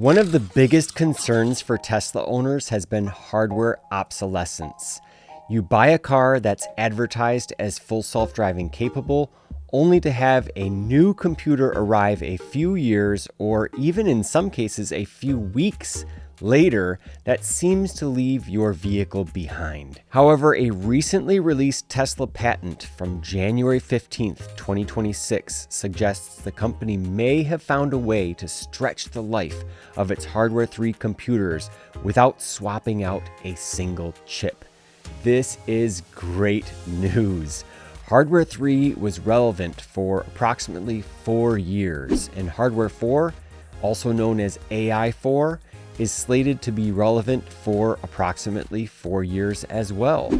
One of the biggest concerns for Tesla owners has been hardware obsolescence. You buy a car that's advertised as full self-driving capable, only to have a new computer arrive a few years, or even in some cases a few weeks later, that seems to leave your vehicle behind. However, a recently released Tesla patent from January 15th, 2026 suggests the company may have found a way to stretch the life of its Hardware 3 computers without swapping out a single chip. This is great news. Hardware 3 was relevant for approximately 4 years, and Hardware 4, also known as AI 4, is slated to be relevant for approximately 4 years as well.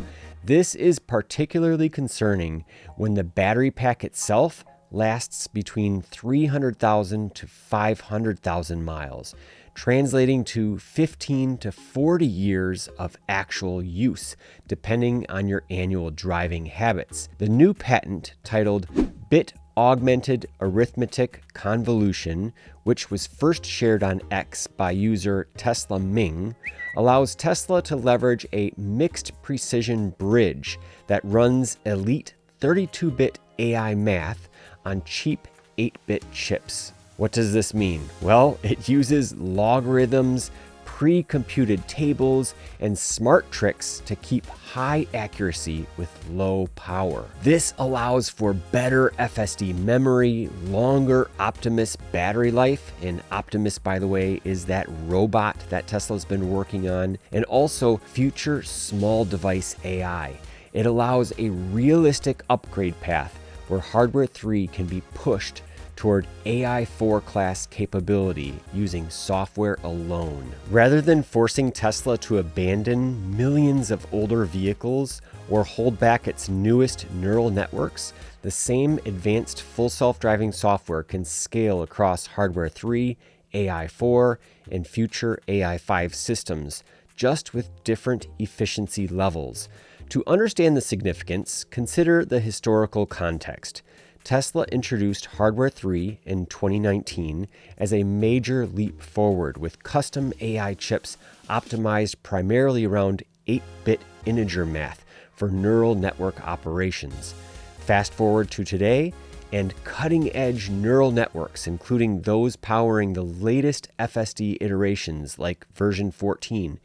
This is particularly concerning when the battery pack itself lasts between 300,000 to 500,000 miles, translating to 15 to 40 years of actual use, depending on your annual driving habits. The new patent, titled bit-augmented arithmetic convolution, which was first shared on X by user Tesla Ming, allows Tesla to leverage a mixed precision bridge that runs elite 32-bit AI math on cheap 8-bit chips. What does this mean? Well, it uses logarithms, pre-computed tables, and smart tricks to keep high accuracy with low power. This allows for better FSD memory, longer Optimus battery life, and Optimus, by the way, is that robot that Tesla's been working on, and also future small device AI. It allows a realistic upgrade path where Hardware 3 can be pushed toward AI 4 class capability using software alone. Rather than forcing Tesla to abandon millions of older vehicles or hold back its newest neural networks, the same advanced full self-driving software can scale across Hardware 3, AI 4, and future AI 5 systems, just with different efficiency levels. To understand the significance, consider the historical context. Tesla introduced Hardware 3 in 2019 as a major leap forward with custom AI chips optimized primarily around 8-bit integer math for neural network operations. Fast forward to today, and cutting-edge neural networks, including those powering the latest FSD iterations like version 14,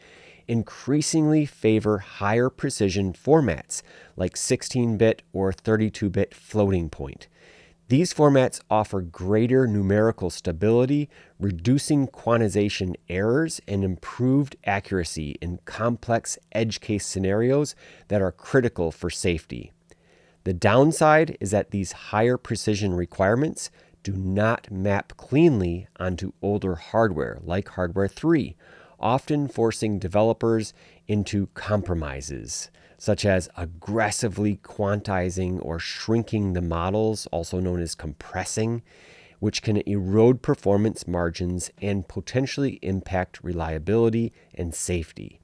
increasingly favor higher precision formats like 16-bit or 32-bit floating point. These formats offer greater numerical stability, reducing quantization errors, and improved accuracy in complex edge case scenarios that are critical for safety. The downside is that these higher precision requirements do not map cleanly onto older hardware like Hardware 3, often forcing developers into compromises, such as aggressively quantizing or shrinking the models, also known as compressing, which can erode performance margins and potentially impact reliability and safety.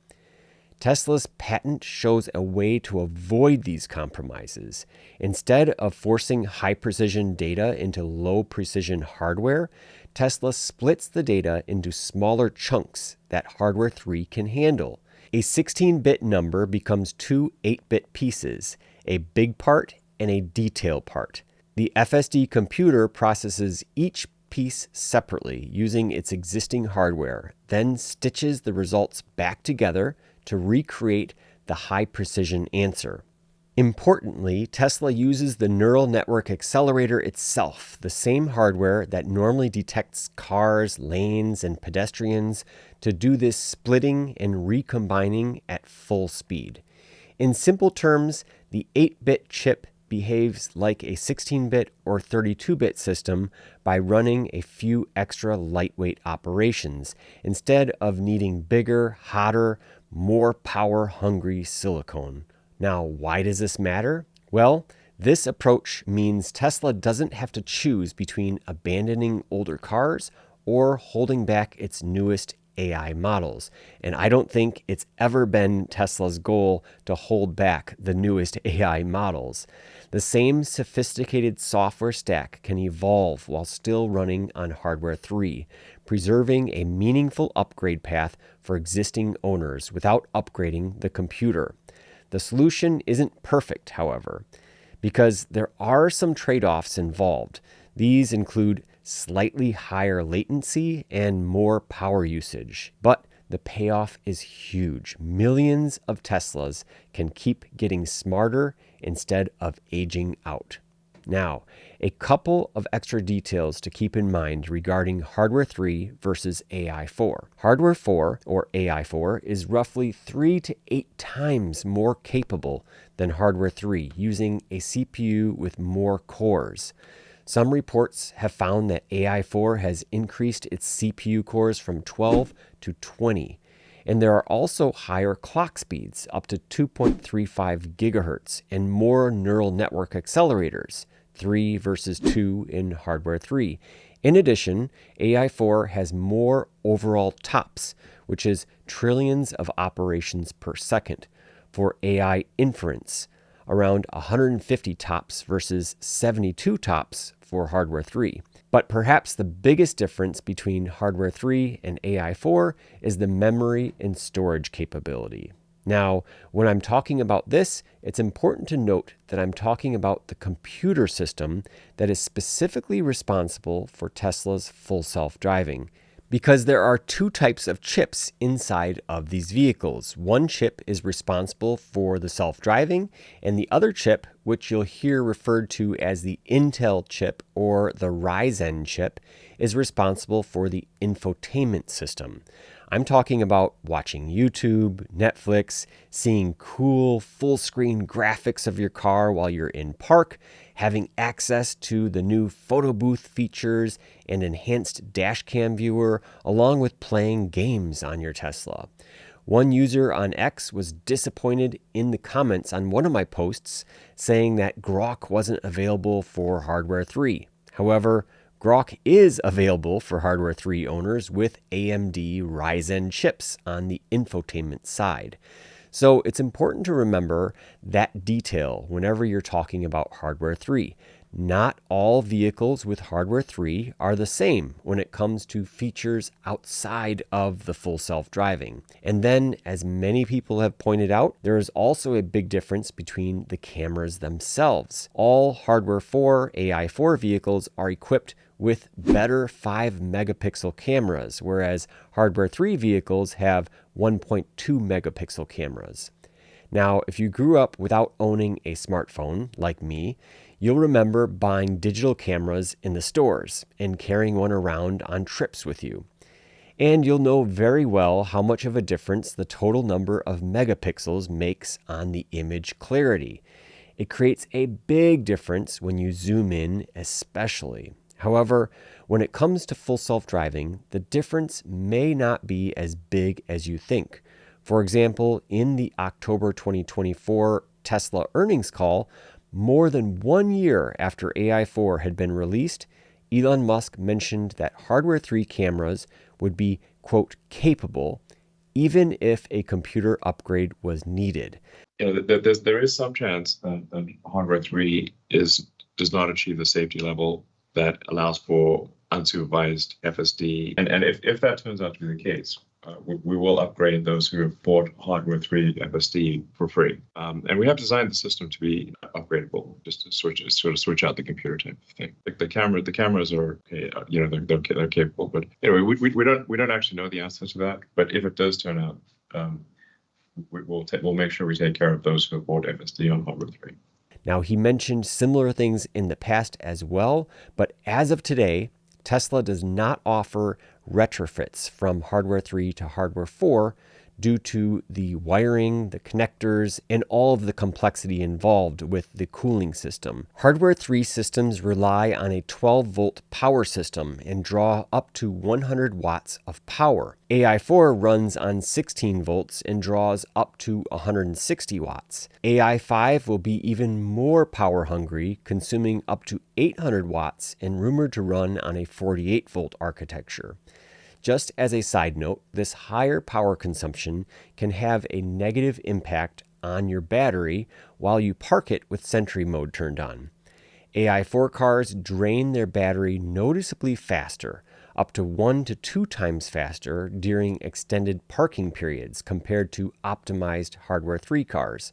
Tesla's patent shows a way to avoid these compromises. Instead of forcing high-precision data into low-precision hardware, Tesla splits the data into smaller chunks that Hardware 3 can handle. A 16-bit number becomes two 8-bit pieces, a big part and a detail part. The FSD computer processes each piece separately using its existing hardware, then stitches the results back together to recreate the high-precision answer. Importantly, Tesla uses the neural network accelerator itself, the same hardware that normally detects cars, lanes, and pedestrians, to do this splitting and recombining at full speed. In simple terms, the 8-bit chip behaves like a 16-bit or 32-bit system by running a few extra lightweight operations, instead of needing bigger, hotter, more power-hungry silicon. Now, why does this matter? Well, this approach means Tesla doesn't have to choose between abandoning older cars or holding back its newest AI models. And I don't think it's ever been Tesla's goal to hold back the newest AI models. The same sophisticated software stack can evolve while still running on Hardware 3, preserving a meaningful upgrade path for existing owners without upgrading the computer. The solution isn't perfect, however, because there are some trade-offs involved. These include slightly higher latency and more power usage, but the payoff is huge. Millions of Teslas can keep getting smarter instead of aging out. Now, a couple of extra details to keep in mind regarding Hardware 3 versus AI4. Hardware 4, or AI4, is roughly 3 to 8 times more capable than Hardware 3, using a CPU with more cores. Some reports have found that AI4 has increased its CPU cores from 12 to 20. And there are also higher clock speeds, up to 2.35 gigahertz, and more neural network accelerators, 3 versus 2 in Hardware 3. In addition, AI4 has more overall TOPS, which is trillions of operations per second, for AI inference, around 150 TOPS versus 72 TOPS for Hardware 3. But perhaps the biggest difference between Hardware 3 and AI4 is the memory and storage capability. Now, when I'm talking about this, it's important to note that I'm talking about the computer system that is specifically responsible for Tesla's full self-driving, because there are two types of chips inside of these vehicles. One chip is responsible for the self-driving, and the other chip, which you'll hear referred to as the Intel chip or the Ryzen chip, is responsible for the infotainment system. I'm talking about watching YouTube, Netflix, seeing cool full-screen graphics of your car while you're in park, having access to the new photo booth features and enhanced Dashcam viewer, along with playing games on your Tesla. One user on X was disappointed in the comments on one of my posts, saying that Grok wasn't available for Hardware 3. However, Grok is available for Hardware 3 owners with AMD Ryzen chips on the infotainment side. So it's important to remember that detail whenever you're talking about Hardware 3. Not all vehicles with Hardware 3 are the same when it comes to features outside of the full self-driving. And then, as many people have pointed out, there is also a big difference between the cameras themselves. All Hardware 4 AI4 vehicles are equipped with better 5 megapixel cameras, whereas Hardware 3 vehicles have 1.2 megapixel cameras. Now, if you grew up without owning a smartphone, like me, you'll remember buying digital cameras in the stores and carrying one around on trips with you. And you'll know very well how much of a difference the total number of megapixels makes on the image clarity. It creates a big difference when you zoom in, especially. However, when it comes to full self-driving, the difference may not be as big as you think. For example, in the October 2024 Tesla earnings call, more than 1 year after AI4 had been released, Elon Musk mentioned that Hardware 3 cameras would be, quote, capable, even if a computer upgrade was needed. There is some chance that Hardware 3 does not achieve the safety level that allows for unsupervised FSD. And if that turns out to be the case, we will upgrade those who have bought Hardware 3 FSD for free. And we have designed the system to be upgradable, just to switch out the computer type of thing. The cameras are, they're capable. But anyway, we don't actually know the answer to that. But if it does turn out, we'll make sure we take care of those who have bought FSD on Hardware 3. Now, he mentioned similar things in the past as well, but as of today, Tesla does not offer retrofits from Hardware 3 to Hardware 4 due to the wiring, the connectors, and all of the complexity involved with the cooling system. Hardware 3 systems rely on a 12-volt power system and draw up to 100 watts of power. AI4 runs on 16 volts and draws up to 160 watts. AI5 will be even more power hungry, consuming up to 800 watts and rumored to run on a 48-volt architecture. Just as a side note, this higher power consumption can have a negative impact on your battery while you park it with Sentry mode turned on. AI4 cars drain their battery noticeably faster, up to 1 to 2 times faster during extended parking periods compared to optimized Hardware 3 cars.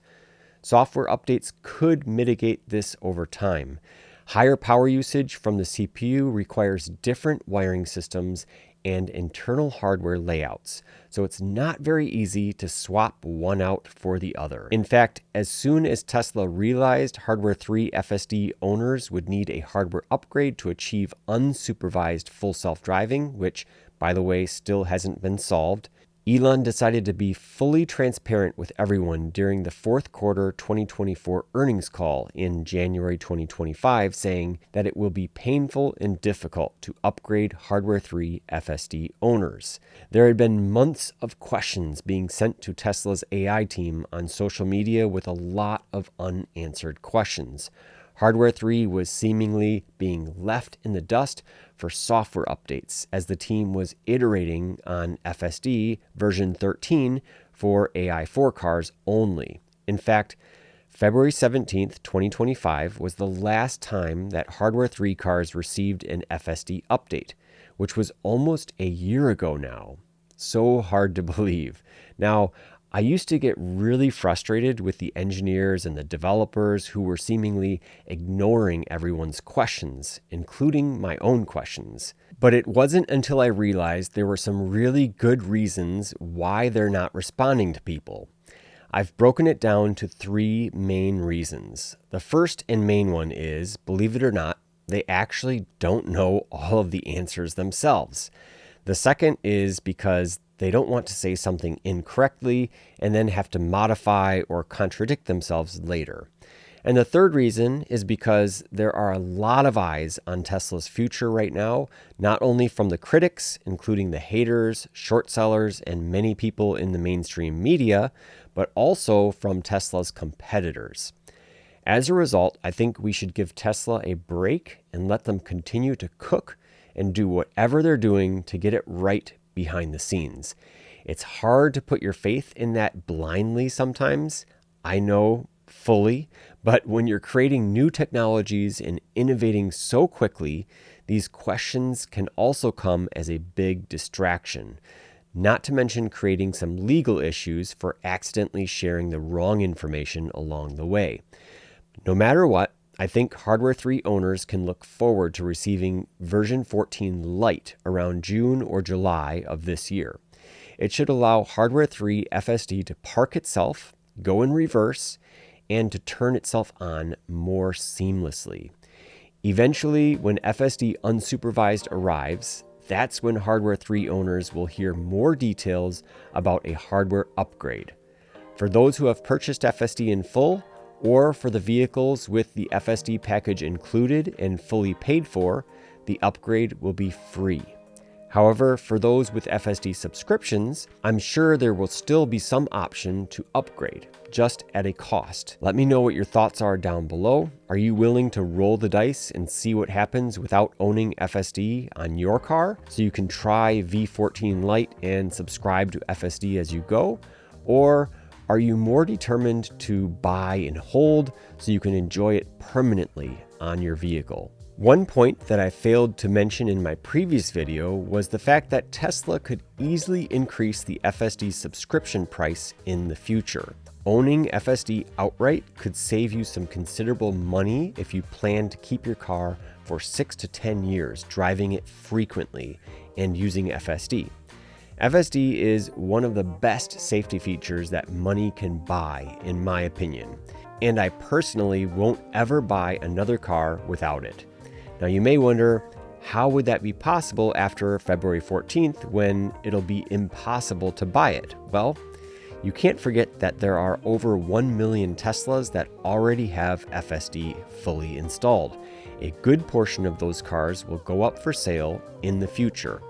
Software updates could mitigate this over time. Higher power usage from the CPU requires different wiring systems and internal hardware layouts, so it's not very easy to swap one out for the other. In fact, as soon as Tesla realized Hardware 3 FSD owners would need a hardware upgrade to achieve unsupervised full self-driving, which, by the way, still hasn't been solved, Elon decided to be fully transparent with everyone during the fourth quarter 2024 earnings call in January 2025, saying that it will be painful and difficult to upgrade Hardware 3 FSD owners. There had been months of questions being sent to Tesla's AI team on social media with a lot of unanswered questions. Hardware 3 was seemingly being left in the dust for software updates as the team was iterating on FSD version 13 for AI4 cars only. In fact, February 17th, 2025 was the last time that Hardware 3 cars received an FSD update, which was almost a year ago now. So hard to believe. Now, I used to get really frustrated with the engineers and the developers who were seemingly ignoring everyone's questions, including my own questions. But it wasn't until I realized there were some really good reasons why they're not responding to people. I've broken it down to 3 main reasons. The first and main one is, believe it or not, they actually don't know all of the answers themselves. The second is because they don't want to say something incorrectly and then have to modify or contradict themselves later. And the third reason is because there are a lot of eyes on Tesla's future right now, not only from the critics, including the haters, short sellers, and many people in the mainstream media, but also from Tesla's competitors. As a result, I think we should give Tesla a break and let them continue to cook and do whatever they're doing to get it right behind the scenes. It's hard to put your faith in that blindly sometimes. I know fully, but when you're creating new technologies and innovating so quickly, these questions can also come as a big distraction, not to mention creating some legal issues for accidentally sharing the wrong information along the way. No matter what, I think Hardware 3 owners can look forward to receiving version 14 Lite around June or July of this year. It should allow Hardware 3 FSD to park itself, go in reverse, and to turn itself on more seamlessly. Eventually, when FSD unsupervised arrives, that's when Hardware 3 owners will hear more details about a hardware upgrade. For those who have purchased FSD in full, or for the vehicles with the FSD package included and fully paid for, the upgrade will be free. However, for those with FSD subscriptions, I'm sure there will still be some option to upgrade, just at a cost. Let me know what your thoughts are down below. Are you willing to roll the dice and see what happens without owning FSD on your car, so you can try V14 Lite and subscribe to FSD as you go? Or are you more determined to buy and hold so you can enjoy it permanently on your vehicle? One point that I failed to mention in my previous video was the fact that Tesla could easily increase the FSD subscription price in the future. Owning FSD outright could save you some considerable money if you plan to keep your car for 6 to 10 years, driving it frequently and using FSD. FSD is one of the best safety features that money can buy, in my opinion, and I personally won't ever buy another car without it. Now you may wonder, how would that be possible after February 14th when it'll be impossible to buy it? Well, you can't forget that there are over 1 million Teslas that already have FSD fully installed. A good portion of those cars will go up for sale in the future.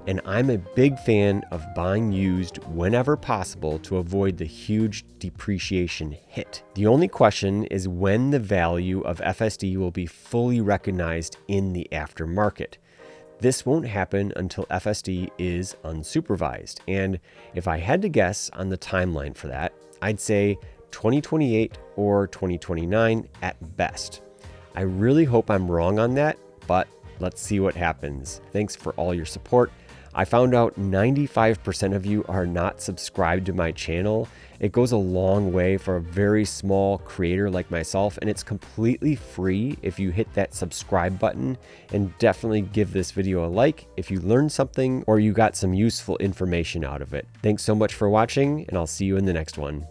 And I'm a big fan of buying used whenever possible to avoid the huge depreciation hit. The only question is when the value of FSD will be fully recognized in the aftermarket. This won't happen until FSD is unsupervised. And if I had to guess on the timeline for that, I'd say 2028 or 2029 at best. I really hope I'm wrong on that, but Let's see what happens. Thanks for all your support. I found out 95% of you are not subscribed to my channel. It goes a long way for a very small creator like myself, and it's completely free if you hit that subscribe button, and definitely give this video a like if you learned something or you got some useful information out of it. Thanks so much for watching, and I'll see you in the next one.